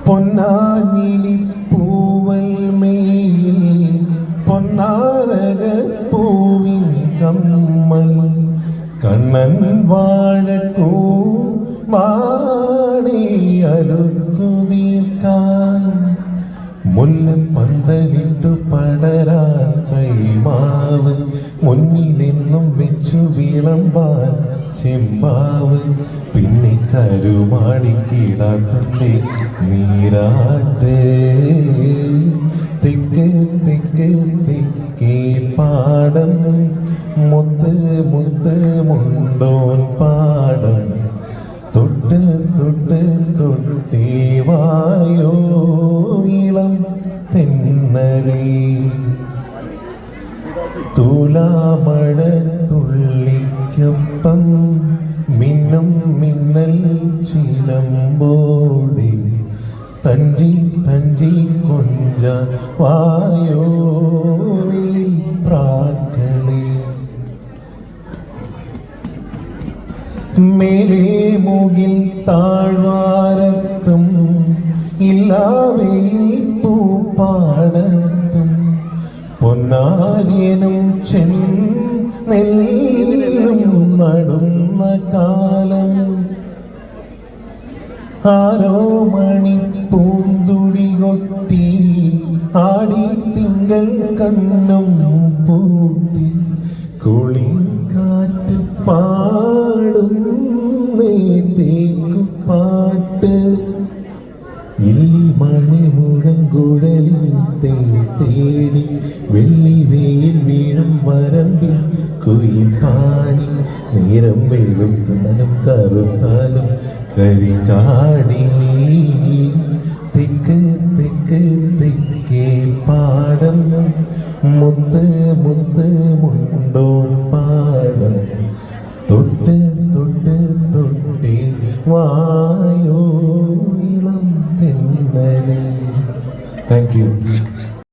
പൊന്നാഞ്ഞിലി പൂവൽ മേയിൽ പൊന്നാരക പൂവിൻ കമ്മൽ കണ്ണൻ വാഴക്കൂ മാണി അലുക്കുതീർക്കാൻ മുല്ലപ്പന്തലിട്ടു പടരാൻ കൈമാവ് മുന്നിലെന്നും വെച്ചു വിളമ്പാൻ ചെമ്പാവ് പിന്നെ കരുമാടിക്കിടാത്തന്റെ നീരാട്ട് തെക്ക് തെക്ക് തെക്കേ പാടം മുത്ത് മുത്ത് മുണ്ടോൻ പാടം തൊട്ട് തൊട്ട് തൊട്ടേ വായോ ഇളം തെന്നലേ തുലാമഴ തുള്ളിക്കൊപ്പം മിന്നും മിന്നൽ ചിലമ്പോടെ തഞ്ചി തഞ്ചി കൊഞ്ച വായോ പ്രാക്കളെ മേലേ മുകിൽ താഴ്വാരത്തും ഇല്ലാവയിൽ പൂപ്പാടത്തും പൊന്നാര്യനും ചെന്നെല്ലും നടുന്ന കാലം ആരോ മണി പൂന്തുടി കൊട്ടി ആടി തിങ്കൾ കണ്ണും പൂട്ടി കുളിക്കാറ്റ് പാടും തേക്കു പാട്ട് ഇല്ലി മണി മുഴങ്കുഴലിൽ തേടി വെള്ളി വെയിൽ വീഴും വരമ്പിൽ കുയിൽ പാടി നേരം വെളുത്താലും കറുത്താലും കരികാടി തെക്ക് തെക്ക് തെക്കേ പാടം മുത്ത് മുത്ത് മുണ്ടോൻ